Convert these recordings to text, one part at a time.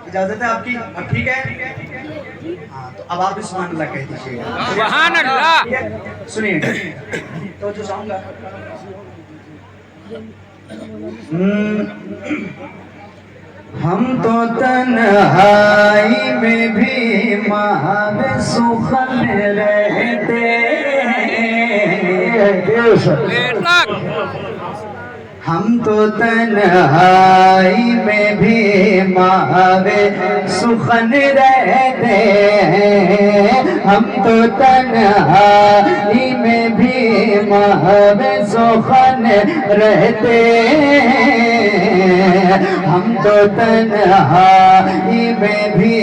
اجازت ہے آپ کی؟ اب ٹھیک ہے؟ ہاں تو اب آپ بھی سبحان اللہ کہہ دیجیے گا. سبحان اللہ. سنیے تو جو چاہوں گا. ہم تو تنہائی میں بھی محو سخن رہتے ہم تو تنہائی میں بھی محو سخن رہتے ہم تو تنہائی میں بھی محو سخن رہتے ہم تو تنہائی میں بھی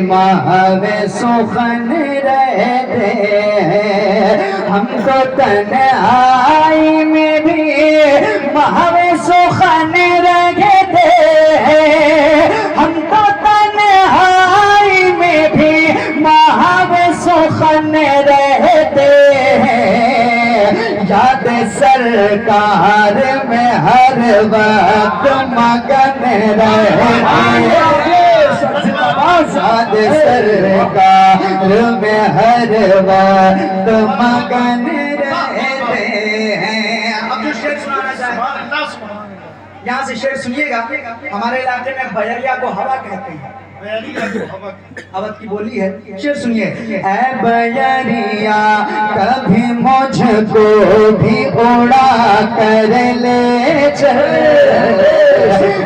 محو سخن رہتے ہم تو تنہائی میں بھی محو سخن رہتے ہم تو تنہائی میں بھی محو سخن رہتے یاد سرکار میں ہر وقت مگن رہتے یاد سرکار میں ہر وقت مگن رہتے ہیں. اب جو شعر سنانا چاہے یہاں سے شعر سنیے گا. ہمارے علاقے میں بیریا کو ہوا کہتے ہیں. اودھ کی بولی ہے. شعر سنیے. اے بیریا کبھی مجھ کو بھی اڑا کر لے چل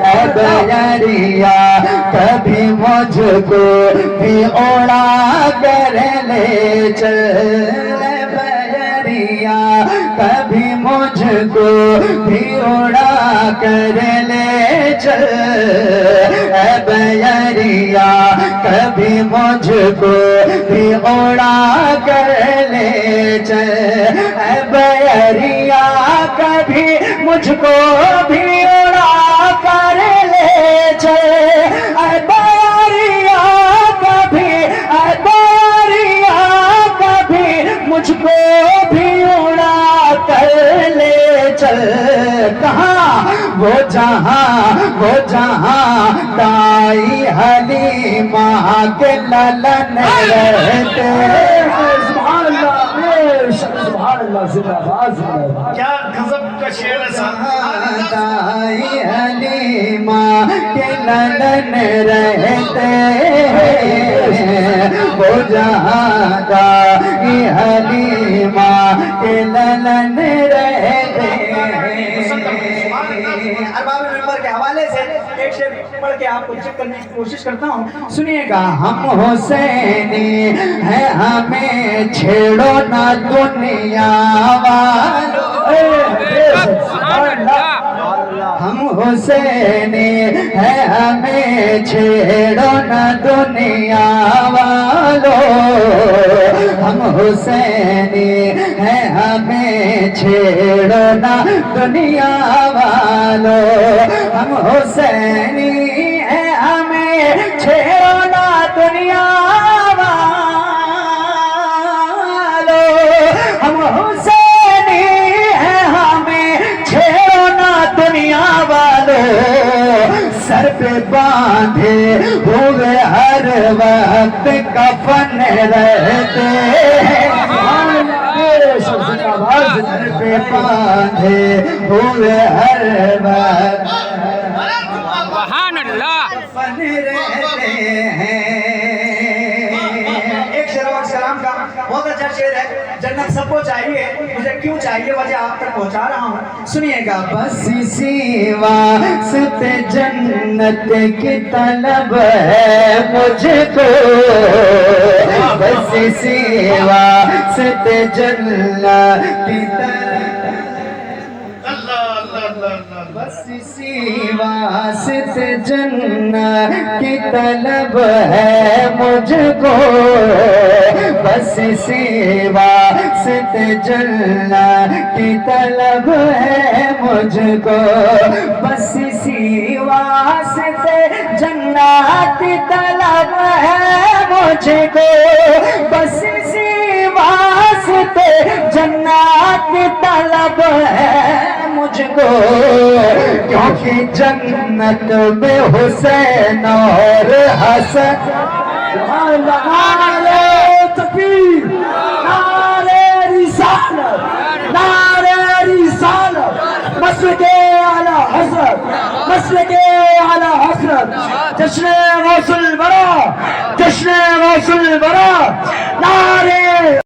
اے بیریا کبھی مجھ کو بھی اڑا کر لے چل اے بیریا کبھی مجھ کو بھی اڑا کر لے چل اے بیریا کبھی مجھ کو بھی اڑا کر لے چل اے بیریا کبھی مجھ کو بھی اڑا کر لے چل اے بیریا کبھی مجھ کو بھی اڑا کر لے چل کہاں وہ جہاں دائی حلیمہ کے للن رہتے سبحان اللہ سبحان اللہ زندہ باد کیا غضب کا شعر ہے صاحب. دائی حلیمہ کے للن رہتے وہ جہاں دائی حلیمہ کے للن رہتے. ارباب منبر کے حوالے سے ایک شعر پڑھ کے آپ کو چیک کرنے کی کوشش کرتا ہوں. سنیے گا. ہم حسینی ہے ہمیں چھیڑو نہ دنیا والو ہم حسینی ہے ہمیں چھیڑو نہ دنیا والو ہم حسینی ہے ہمیں چھیڑو نہ دنیا والو ہم حسینی ہے ہمیں چھیڑو نہ دنیا والو ہم حسینی ہے ہمیں چھیڑو نہ دنیا والو سر پہ باندھے ہوئے ہر وقت کفن رہتے سر پہ باندھے ہوئے ہر وقت سبحان اللہ. کفن رہتے ہیں. ایک شعر اور کلام کا بہت اچھا شعر ہے. جنت سب کو چاہیے مجھے کیوں چاہیے وجہ آپ تک پہنچا رہا ہوں. سنیے گا. بس اسی واسطے جنت کی طلب ہے مجھ کو بس اسی واسطے جنت کی طلب بس اسی واسطے جنت کی طلب ہے مجھ کو بس اسی واسطے جنت کی طلب ہے مجھ کو بس اسی واسطے جنت کی طلب ہے مجھ کو بس اسی واسطے واسطے جنات کی طلب ہے مجھ کو، کیونکہ جنت میں حسین اور حسن. سبحان اللہ. نعرہ تکبیر، نعرہ رسالت، نعرہ رسالت، مسلک اعلی حضرت، مسلک اعلی حضرت، جشن غوث الورا، جشن غوث الورا، نعرہ